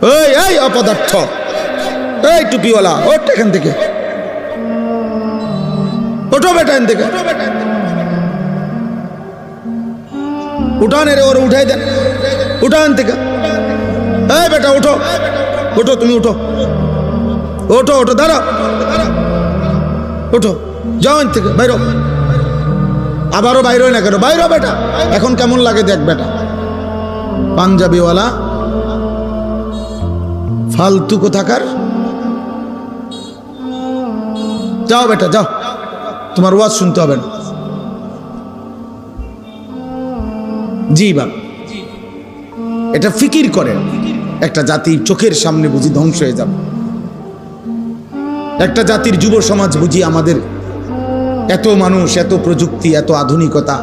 এই এই অপদার্থ, এই টুপিওয়ালা, ওঠ এখান থেকে, ওঠো বেটা এখান থেকে, উঠান রে, ওর উঠাই দেন, উঠান থেকে। এই বেটা উঠো, ওঠো, তুমি উঠো, ওঠো, ওঠো, দাঁড়াও, ওঠো, যাও এখান থেকে, বাইরো। আবারও বাইরো না কেন? বাইরো বেটা, এখন কেমন লাগে দেখ বেটা। পাঞ্জাবিওয়ালা ফালতু কোথাকার, যাও বেটা যাও, তোমার ওয়াজ শুনতে হবে না। জি বাপ, এটা ফিকির করেন, একটা জাতির চোখের সামনে বুঝি ধ্বংস হয়ে যাবে, একটা জাতির যুব সমাজ বুঝি আমাদের এত মানুষ, এত প্রযুক্তি, এত আধুনিকতা,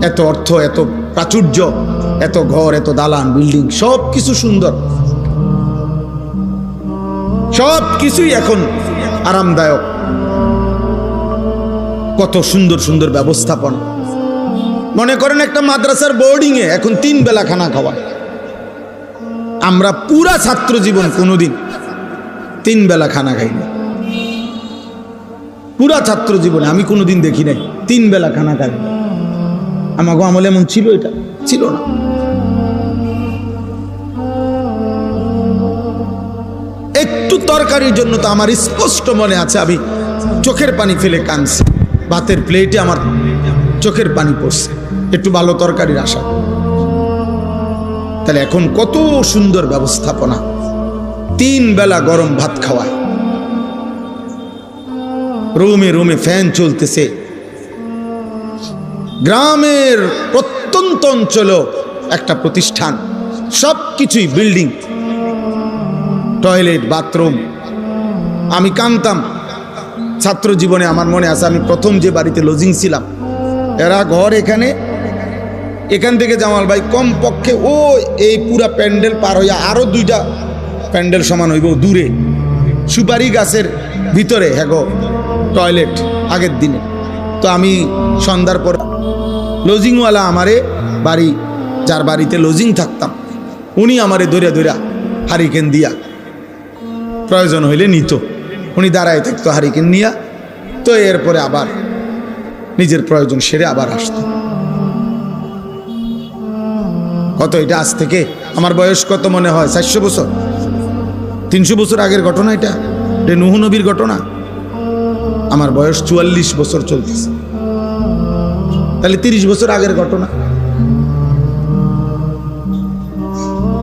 এত অর্থ, এত প্রাচুর্য, এত ঘর, এত দালান বিল্ডিং, সব কিছু সুন্দর, সব কিছুই এখন আরামদায়ক, কত সুন্দর সুন্দর ব্যবস্থাপনা। মনে করেন একটা মাদ্রাসার বোর্ডিং এ এখন 3 বেলা খানা খাওয়া। আমরা পুরা ছাত্র জীবন কোনোদিন 3 বেলা খানা খাইনি, পুরা ছাত্র জীবনে আমি কোনোদিন দেখি নাই 3 বেলা খানা খাই। আমাকে আমলে এমন ছিল? এটা ছিল না। একটু তরকারির জন্য তো আমার স্পষ্ট মনে আছে, আমি চোখের পানি ফেলে কাঁদছি, ভাতের প্লেটে আমার চোখের পানি পড়ছে, একটু ভালো তরকারির আশা। তাহলে এখন কত সুন্দর ব্যবস্থাপনা, 3 বেলা গরম ভাত খাওয়ায়, রুমে রুমে ফ্যান চলতেছে, গ্রামের প্রত্যন্ত অঞ্চলে একটা প্রতিষ্ঠান, সব কিছুই বিল্ডিং, টয়লেট, বাথরুম। আমি কাঁদতাম ছাত্র জীবনে, আমার মনে আছে আমি প্রথম যে বাড়িতে লজিং ছিলাম, এরা ঘর এখানে, এখান থেকে জামাল ভাই কম পক্ষে ও এই পুরা প্যান্ডেল পার হইয়া আরো 2টা প্যান্ডেল সমান হইব দূরে, সুপারি গাছের ভিতরে হ্যাগো টয়লেট আগের দিনে। তো আমি সন্ধ্যার পর লজিংওয়ালা আমারে বাড়ি, যার বাড়িতে লজিং থাকতাম, উনি আমারে ধরে ধরে হারিকেন দিয়া প্রয়োজন হইলে নিত, উনি দাঁড়ায় থাকতো হারিকেন নিয়া, তো এরপরে আবার নিজের প্রয়োজন সেরে আবার আসতো। কত এটা আজ থেকে আমার বয়স কত মনে হয় 400 বছর, 300 বছর আগের ঘটনা, এটা নূহ নবীর ঘটনা। আমার বয়স 44 বছর চলতেছে, তাহলে 30 বছর আগের ঘটনা।